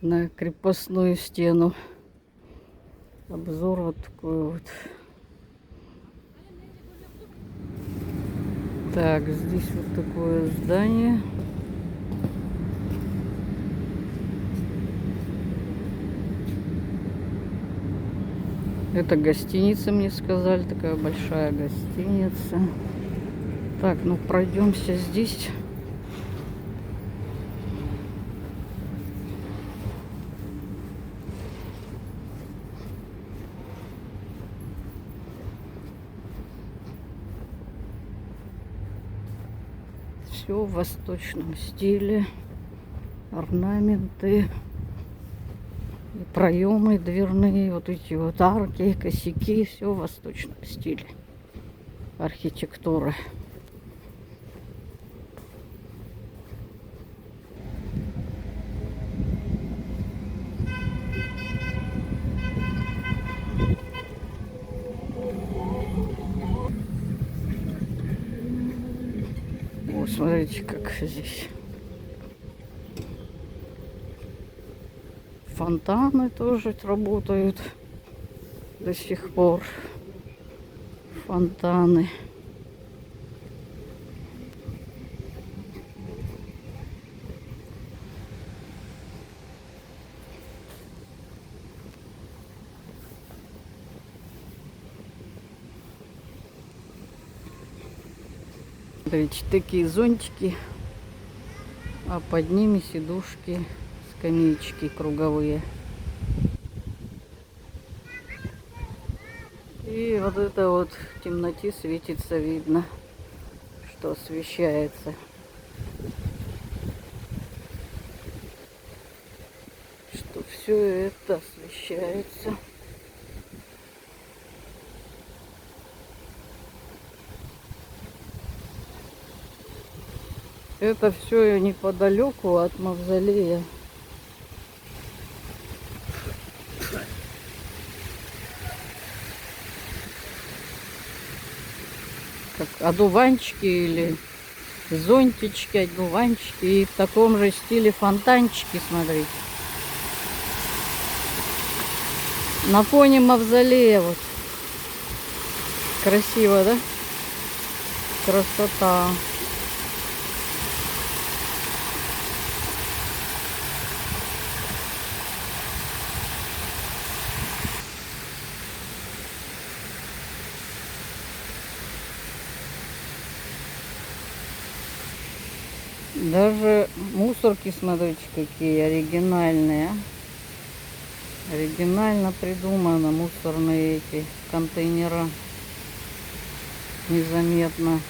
на крепостную стену. Обзор вот такой вот. Так, здесь вот такое здание. Это гостиница, мне сказали, такая большая гостиница. Так, ну пройдемся здесь. Все в восточном стиле. Орнаменты. Проемы дверные, вот эти вот арки, косяки, все в восточном стиле. Архитектура. О, смотрите, как здесь. Фонтаны тоже работают до сих пор. Фонтаны. Смотрите, такие зонтики, а под ними сидушки, скамеечки круговые. И вот это вот в темноте светится, видно, что освещается. Что все это освещается. Это все неподалеку от мавзолея. Как одуванчики или зонтички, одуванчики. И в таком же стиле фонтанчики, смотрите. На фоне мавзолея вот. Красиво, да? Красота. Даже мусорки, смотрите, какие оригинальные. Оригинально придумано, мусорные эти контейнера. Незаметно.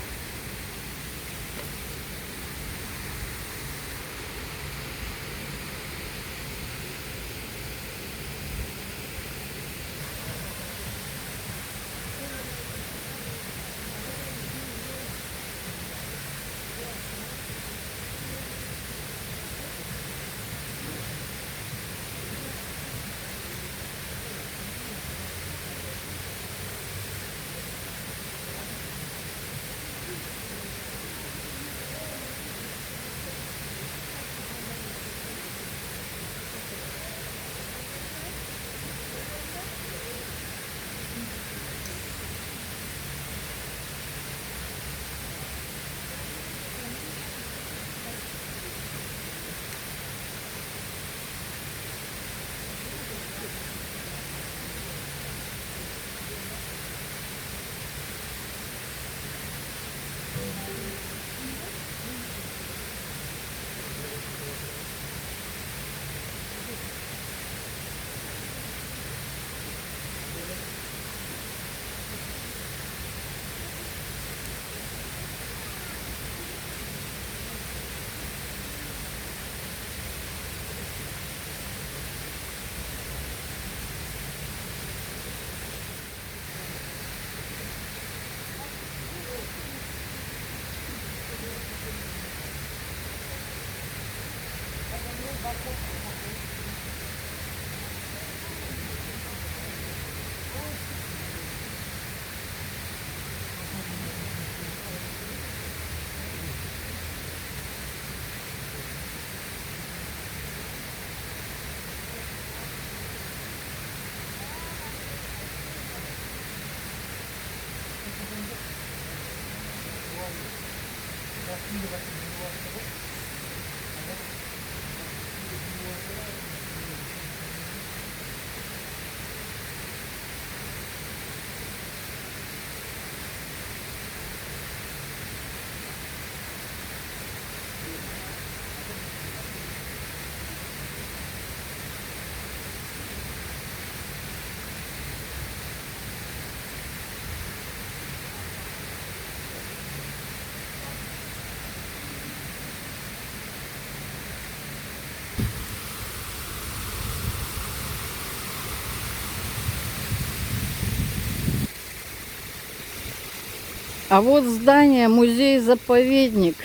А вот здание, музей-заповедник.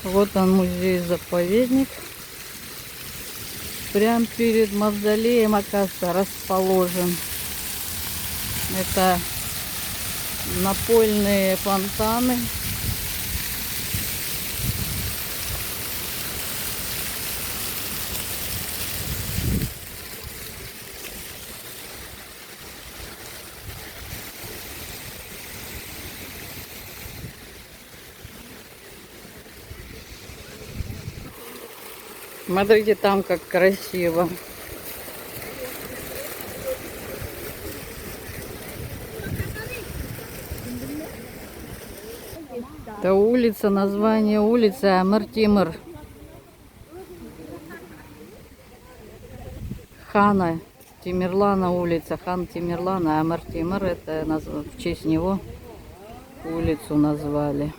Вот он, музей-заповедник. Прям перед мавзолеем, оказывается, расположен. Это напольные фонтаны. Смотрите, там как красиво. Это улица, название улицы Амир-Тимр. Хана Тимирлана улица. Хан Тимирлана, Амир-Тимр. Это в честь него улицу назвали.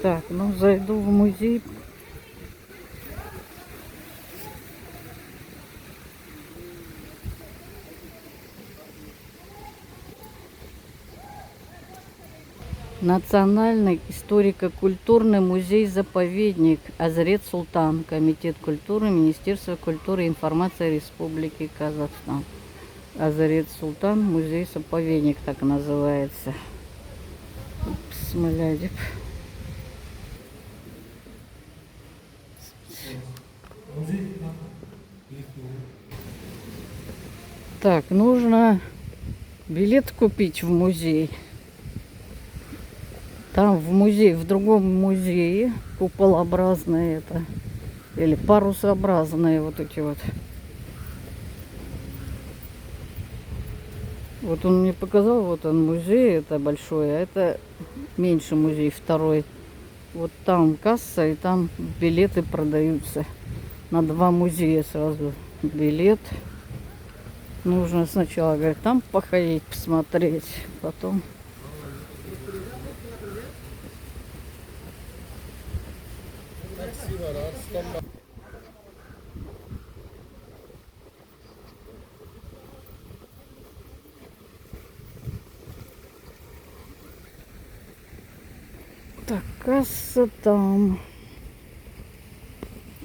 Так, ну зайду в музей. Национальный историко-культурный музей-заповедник Азрет Султан. Комитет культуры, Министерство культуры и информации Республики Казахстан. Азрет Султан, музей-заповедник так называется. Смолядик. Так, нужно билет купить в музей. Там в музее, в другом музее, куполообразные это, или парусообразные вот эти вот. Вот он мне показал, вот он музей, это большой, а это меньше музей, второй. Вот там касса, и там билеты продаются. На 2 музея сразу билет. Нужно сначала, говорит, там походить, посмотреть, потом... Так, касса там.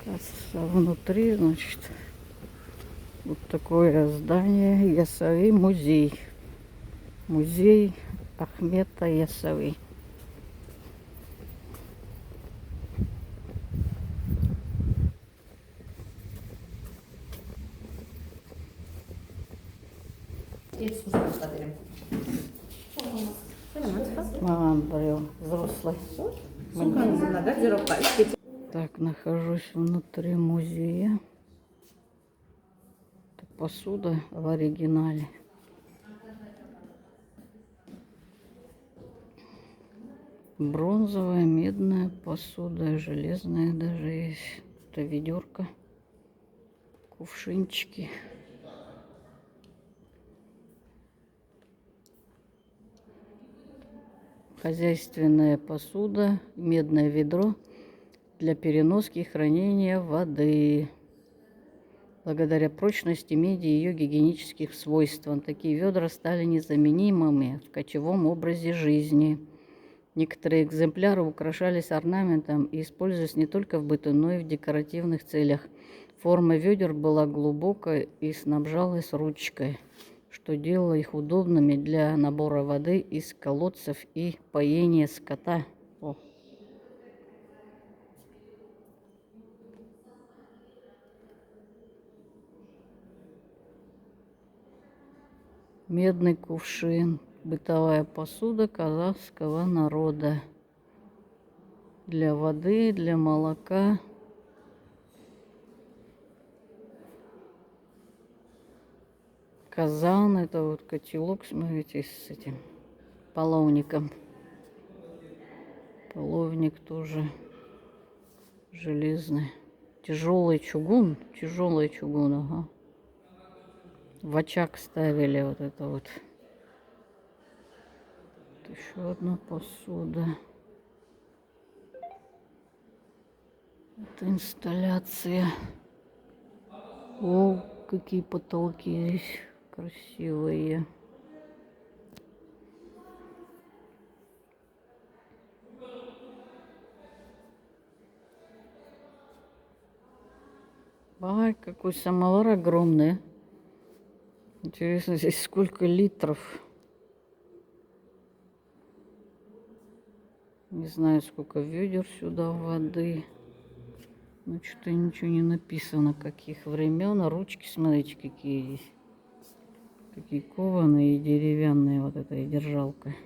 Касса внутри, значит, вот такое здание. Ясави музей. Музей Ахмета Ясави. Мама брел, взрослый. Так, нахожусь внутри музея. Это посуда в оригинале. Бронзовая, медная посуда, железная даже есть. Это ведерко, кувшинчики. Хозяйственная посуда, медное ведро для переноски и хранения воды. Благодаря прочности меди и ее гигиенических свойствам такие ведра стали незаменимыми в кочевом образе жизни. Некоторые экземпляры украшались орнаментом и использовались не только в быту, но и в декоративных целях. Форма ведер была глубокой и снабжалась ручкой, что делало их удобными для набора воды из колодцев и поения скота. О. Медный кувшин. Бытовая посуда казахского народа. для воды, для молока. Казан, это вот котелок, смотрите, с этим половником. Половник тоже железный. Тяжелый чугун, ага. В очаг ставили вот это вот. Еще одна посуда. Это инсталляция. О, какие потолки здесь красивые. Ай, какой самовар огромный. Интересно, здесь сколько литров. Не знаю, сколько ведер сюда воды. Ну, что-то ничего не написано, каких времен. А ручки, смотрите, какие здесь. Какие кованые и деревянные вот этой держалкой.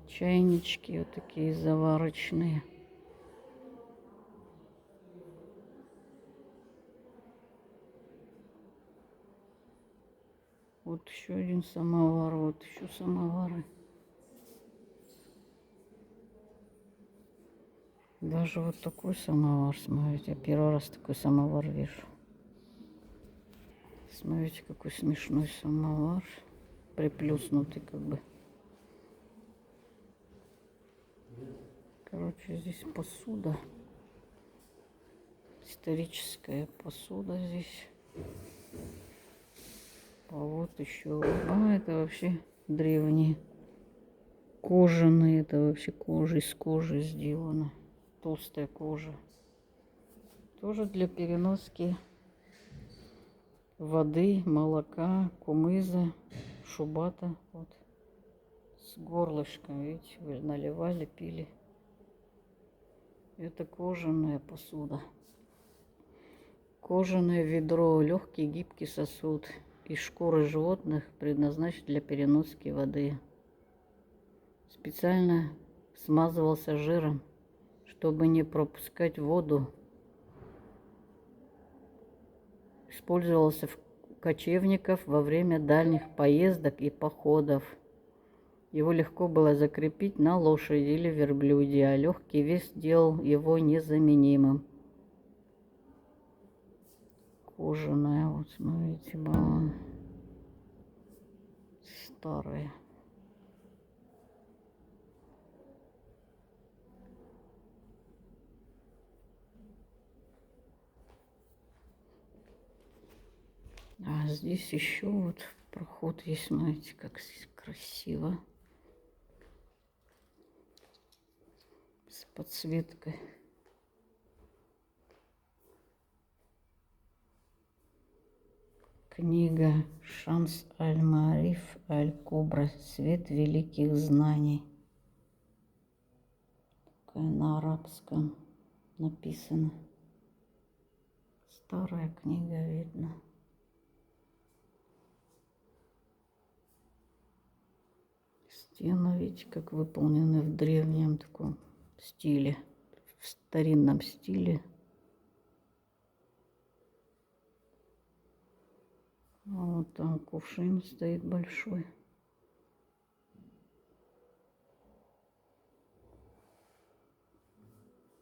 Чайнички вот такие заварочные. Вот еще один самовар, вот еще самовары. Даже вот такой самовар, смотрите, я первый раз такой самовар вижу. Смотрите, какой смешной самовар, приплюснутый как бы. Короче, здесь посуда, историческая посуда здесь. А вот еще, это вообще древние, кожаные, это вообще кожа, из кожи сделано, толстая кожа. Тоже для переноски воды, молока, кумыза, шубата. Вот. С горлышком, видите, вы наливали, пили. Это кожаная посуда. Кожаное ведро, легкий гибкий сосуд из шкуры животных, предназначен для переноски воды. Специально смазывался жиром, чтобы не пропускать воду. Использовался в кочевников во время дальних поездок и походов. Его легко было закрепить на лошади или верблюде, а легкий вес делал его незаменимым. Кожаная, вот смотрите, была старая. А здесь еще вот проход есть, смотрите, как здесь красиво. С подсветкой. Книга Шамс аль-Маариф аль-Кубра. Свет великих знаний. Такая на арабском написано. Старая книга, видно. Стены, видите, как выполнены в древнем таком стиле, в старинном стиле. А вот там кувшин стоит большой.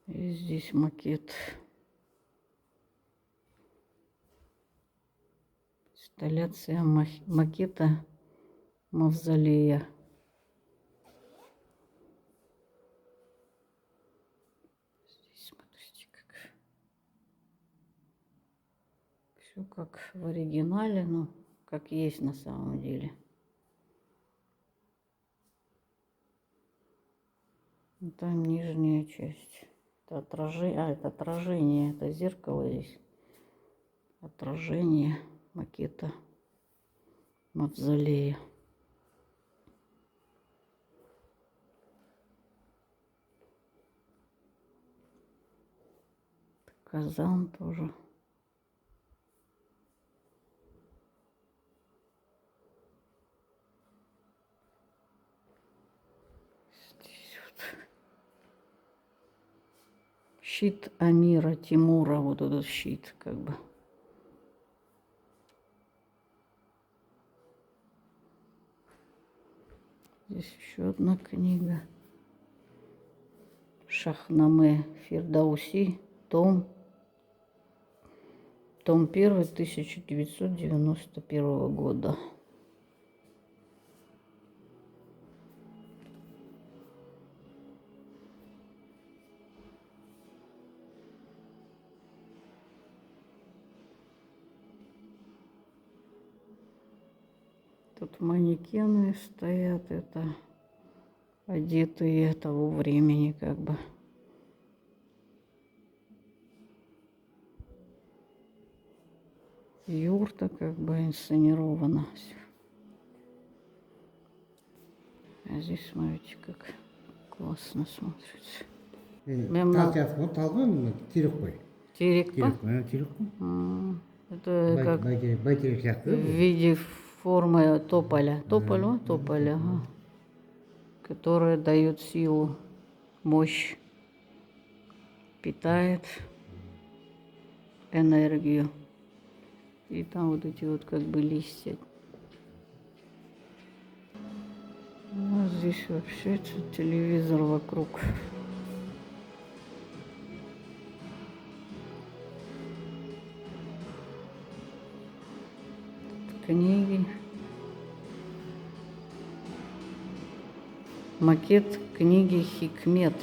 И здесь макет. Инсталляция макета мавзолея. Здесь смотрите, как все как в оригинале, но как есть на самом деле. Там нижняя часть. Это отражение, это отражение, это зеркало здесь. Отражение макета мавзолея. Казан тоже. Щит Амира Тимура, вот этот щит, как бы. Здесь еще одна книга. Шахнаме Фирдауси, том 1, 1991 года. Тут манекены стоят, это одетые того времени, как бы. Юрта как бы инсценирована. А здесь, смотрите, как классно смотрится. Терекпа? Это как в виде формы тополя. Тополя, ага. Которая дает силу, мощь, питает энергию. И там вот эти вот как бы листья. А здесь вообще телевизор вокруг. Книги. Макет книги Хикмет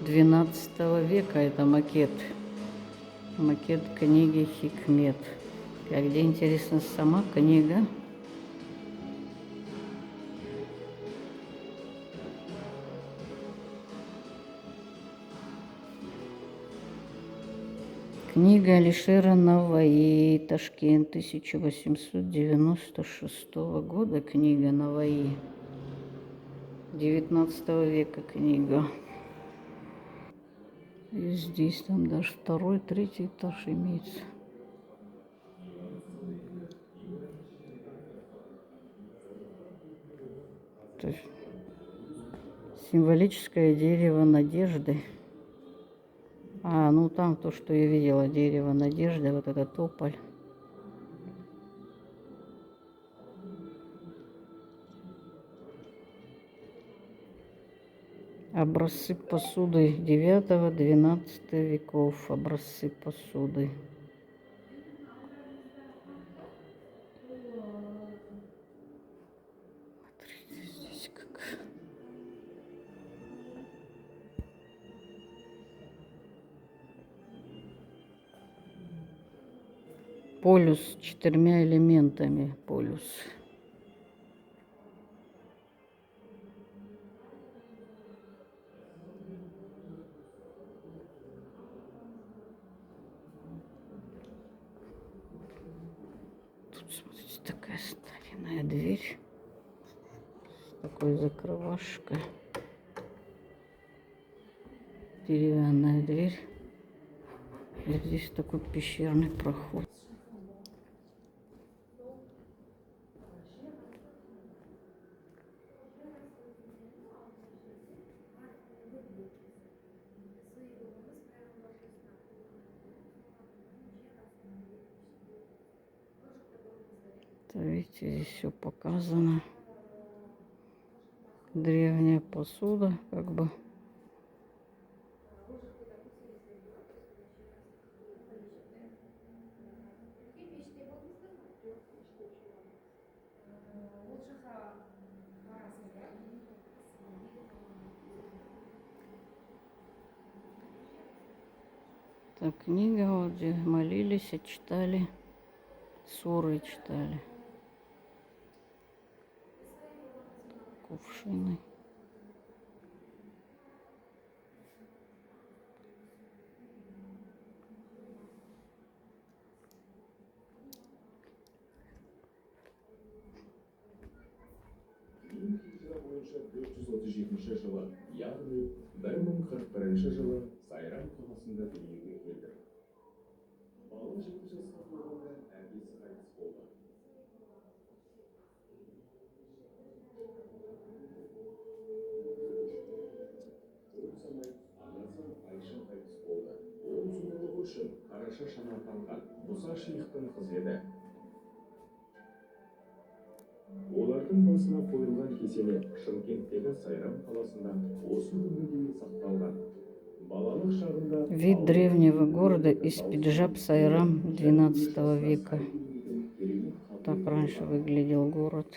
12 века. Это макет. Макет книги Хикмет. А где, интересно, сама книга? Книга Алишера Наваи, Ташкент, 1896 года. Книга Наваи. 19 века книга. И здесь там даже 2-й, 3-й этаж имеется. То есть символическое дерево надежды. А, ну там то, что я видела, дерево надежды, вот это тополь. Образцы посуды 9-12 веков. Образцы посуды. Смотрите, здесь как. Полюс с 4 элементами. Полюс. Тут, смотрите, такая старинная дверь. С такой закрывашкой. Деревянная дверь. И здесь такой пещерный проход. Видите, здесь все показано. Древняя посуда, как бы. Так, книга, вот где молились, читали, суры читали. Кувшины. жылы яғни 1041 жылы сайрам қаласында дүниеге келді. Бала 7 жасқа толғанда әкесі қайтыс болды. Көп ұзамай анасы Айша қайтыс болды. Мұса шейхтің қызы еді. Олардың басына қойылған кесене Шымкенттегі Сайрам қаласында осы күнге дейін сақталған. Балалық шағында Вид древнего города из Пиджаб Сайрам XII века. Так раньше выглядел город.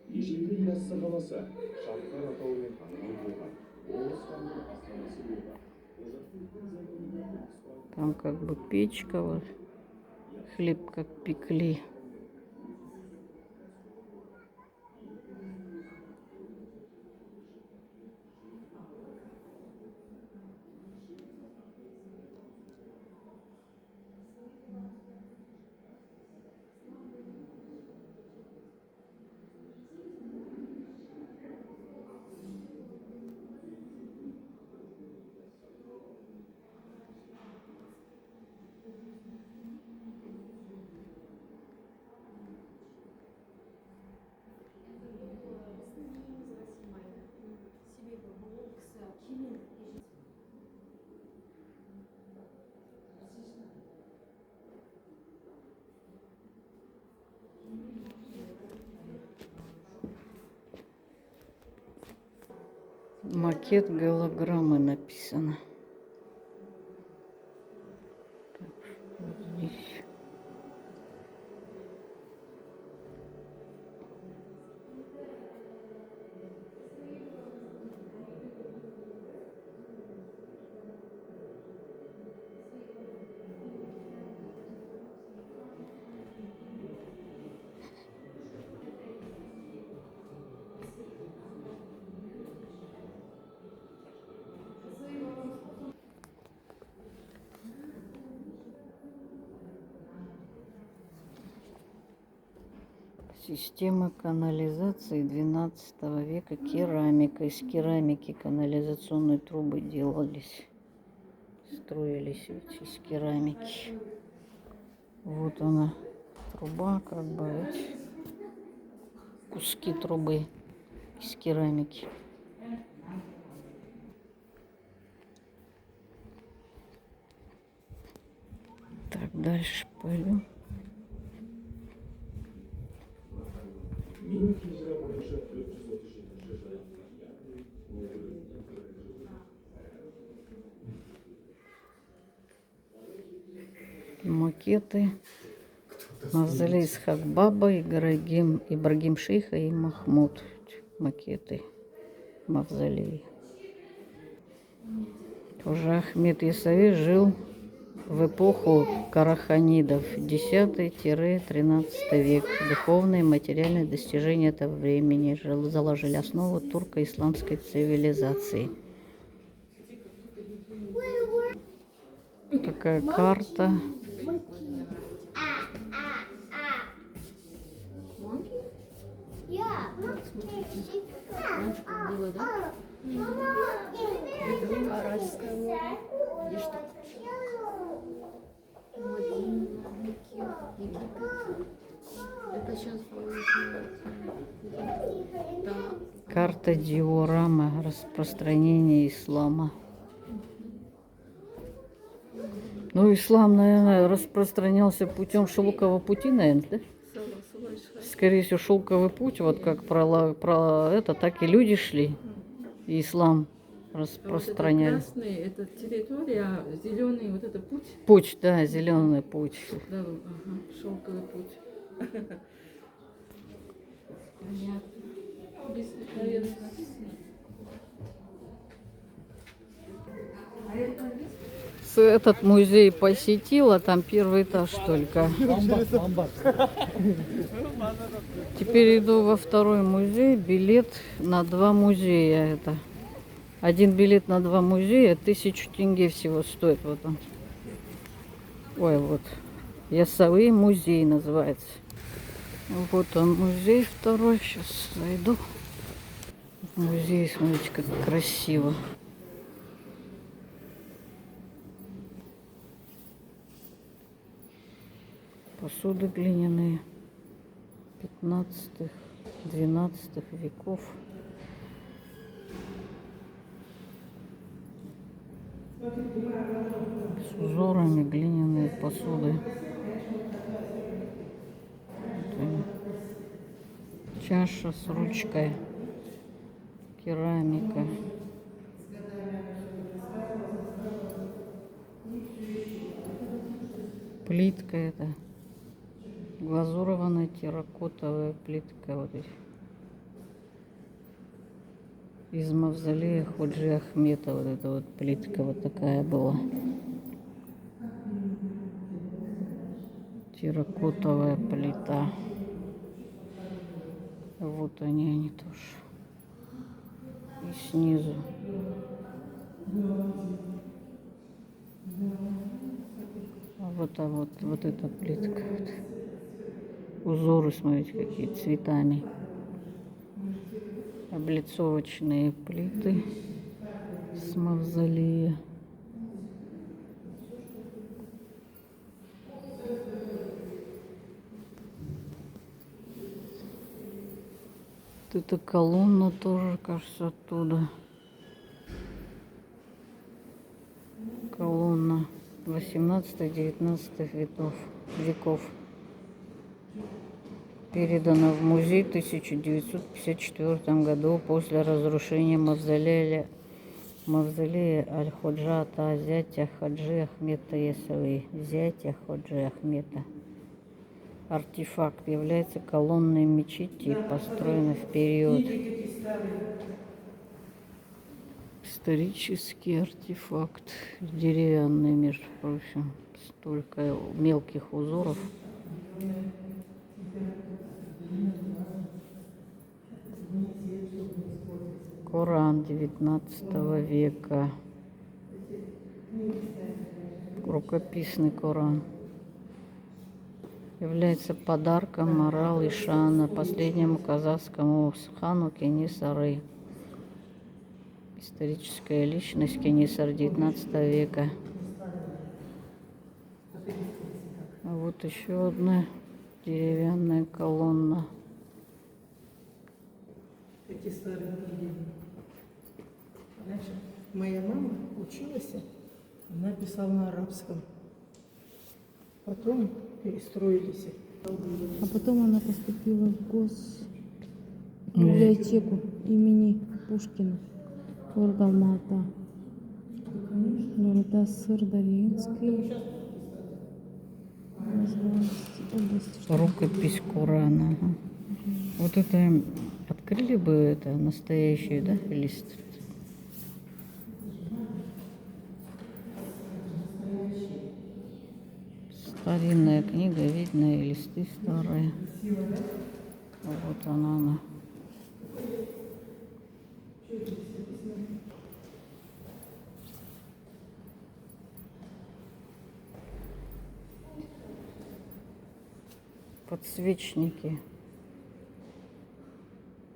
ежелгі Яссы қаласы Шавқар атауымен танымал болған. Оғыз ханның астанасы болған. Қожахметтің заманында Там как бы печка, вот, хлеб как пекли. Макет голограммы написано. Так, вот здесь. Система канализации XII века. Керамика. Из керамики канализационные трубы делались. Строились ведь из керамики. Вот она, труба, как бы эти куски трубы из керамики. Так, дальше пойдем. Мен хижра бойынша 437 жылы Макеты. Мавзолей Исхак Баба, Ибрагим Шейха и Махмуд. Макеты мавзолей. Уже Ахмед Исаи жил в эпоху караханидов, X-XIII век. Духовные и материальные достижения этого времени заложили основу турко-исламской цивилизации. Такая карта. Карта диорама распространения ислама. Ну, ислам, наверное, распространялся путем шелкового пути, наверное, да? Скорее всего, шелковый путь, вот как про это, так и люди шли. И ислам распространяли. Вот это красный, это территория, а зеленый, вот это путь. Путь, да, зеленый путь. Да, ага, шелковый путь. Понятно. Здесь, наверное, написано. Этот музей посетила, там первый этаж только. Теперь иду во второй музей, билет на 2 музея. Это один билет на 2 музея, 1000 тенге всего стоит. Вот он. Ой, вот. Ясауи музей называется. Вот он музей второй. Сейчас зайду в музей, смотрите, как красиво. Посуды глиняные 15-12 веков. С узорами глиняные посуды. Чаша с ручкой. Керамика. Плитка это. Глазурованная терракотовая плитка. Вот эти. Из мавзолея Ходжи Ахмета. Вот эта вот плитка вот такая была. Терракотовая плита. Вот они тоже. И снизу. Вот эта плитка. Вот. Узоры, смотрите, какие цветами. Облицовочные плиты с мавзолея. Вот эта колонна тоже, кажется, оттуда. Колонна 18-19 веков. Передана в музей в 1954 году после разрушения мавзолея Аль-Ходжа Ата, зятя Хаджи Ахмета Ясауи, зятя Ходжи Ахмета. Артефакт является колонной мечети, построенной в период. Исторический артефакт, деревянный, между прочим, столько мелких узоров. Коран 19 века. Рукописный Коран. Является подарком Марал-и-Шана, последнему казахскому хану Кенесары. Историческая личность Кенесар 19 века. А вот еще одна деревянная колонна. Эти старые книги. Раньше моя мама училась, она писала на арабском. Потом перестроились. А потом она поступила в библиотеку имени Пушкина, города Алма-Ата. Города Сырдарьинский. Область. Рукопись Корана. Ага. Вот это открыли бы это настоящий, да, лист? Старинная книга, видно, и листы старые. Вот она. Подсвечники.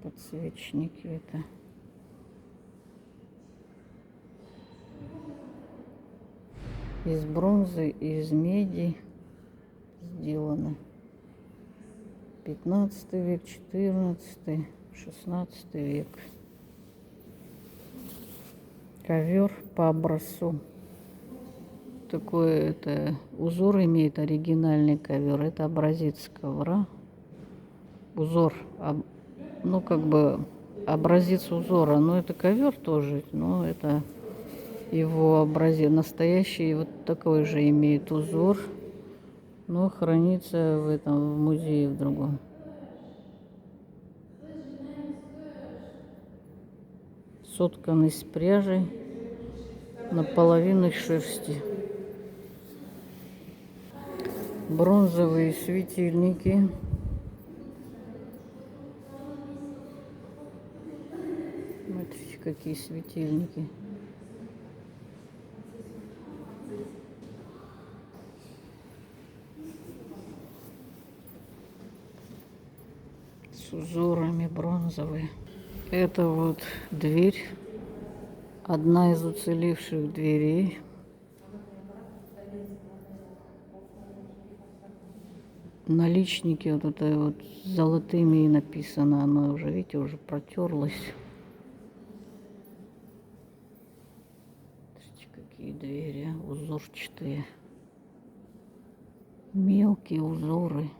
Подсвечники это. Из бронзы и из меди сделаны. 15 век, 14, 16 век. Ковер по образцу. Такой это узор имеет оригинальный ковер. Это образец ковра. Узор, ну как бы образец узора. Но это ковер тоже, но это его образец. Настоящий вот такой же имеет узор, но хранится в музее в другом. Соткан из пряжи, наполовину из шерсти. Бронзовые светильники. Смотрите, какие светильники. С узорами бронзовые. Это вот дверь. Одна из уцелевших дверей. Наличники вот это вот золотыми написано, она уже, видите, уже протерлась. Смотрите, какие двери узорчатые. Мелкие узоры.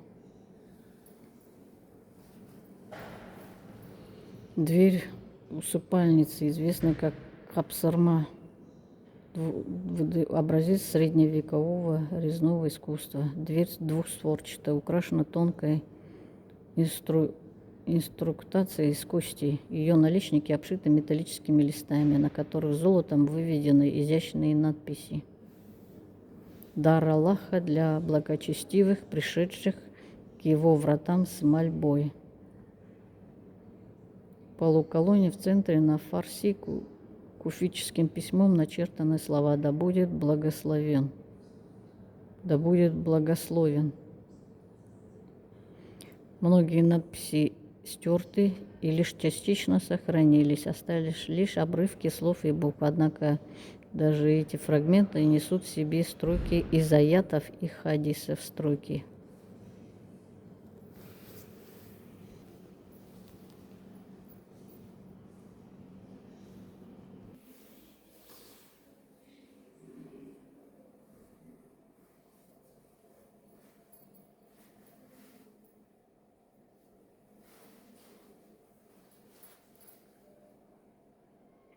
Дверь усыпальницы, известна как капсарма, образец средневекового резного искусства. Дверь двухстворчатая, украшена тонкой инструктацией из кости. Ее наличники обшиты металлическими листами, на которых золотом выведены изящные надписи. Дар Аллаха для благочестивых, пришедших к его вратам с мольбой. В полуколонне в центре на фарси куфическим письмом начертаны слова «Да будет благословен». Да будет благословен. Многие надписи стерты и лишь частично сохранились. Остались лишь обрывки слов и букв. Однако даже эти фрагменты несут в себе строки из аятов и хадисов строки.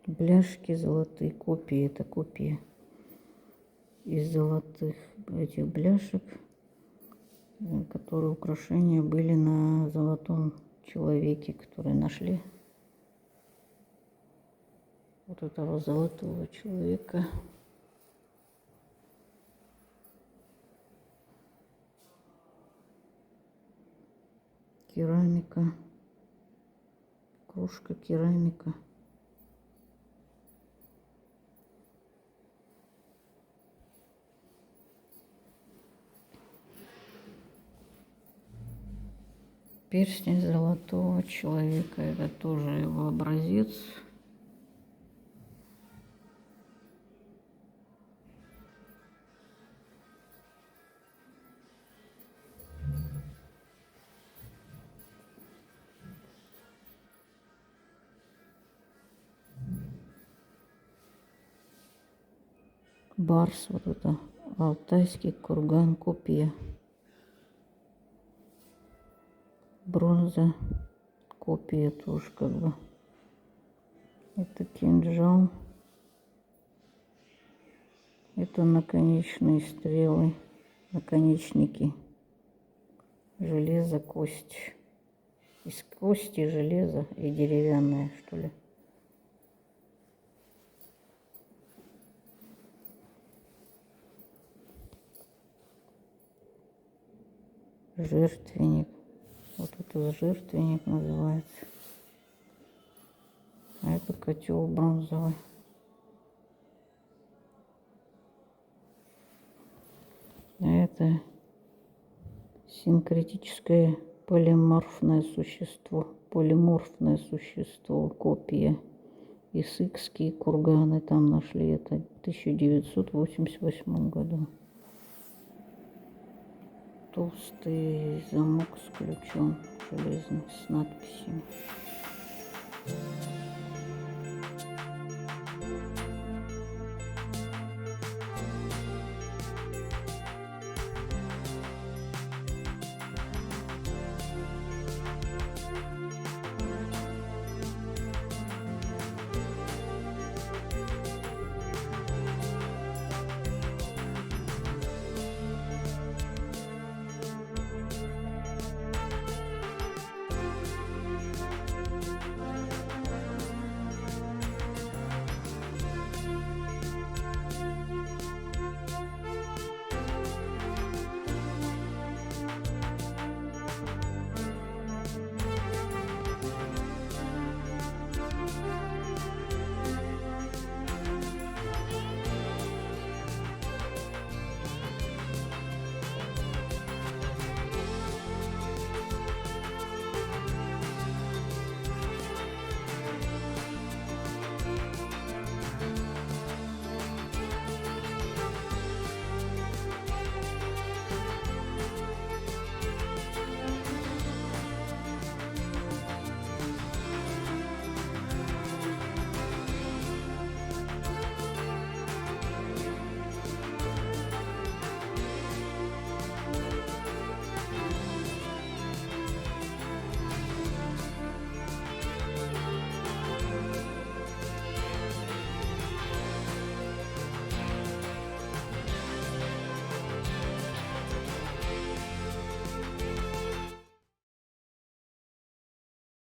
Бляшки золотые, копии, это копии из золотых этих бляшек, которые украшения были на золотом человеке, который нашли вот этого золотого человека. Керамика, кружка, керамика. Перстень золотого человека, это тоже его образец. Барс, вот это алтайский курган, копия. Бронза, копия тоже как бы. Это кинжал. Это наконечные стрелы, наконечники. Железо, кость. Из кости, железа и деревянное, что ли. Жертвенник. Вот это жертвенник называется. А это котел бронзовый. А это синкретическое полиморфное существо. Полиморфное существо, копия. Исыкские курганы там нашли это в 1988 году. Толстый замок с ключом железным, с надписями.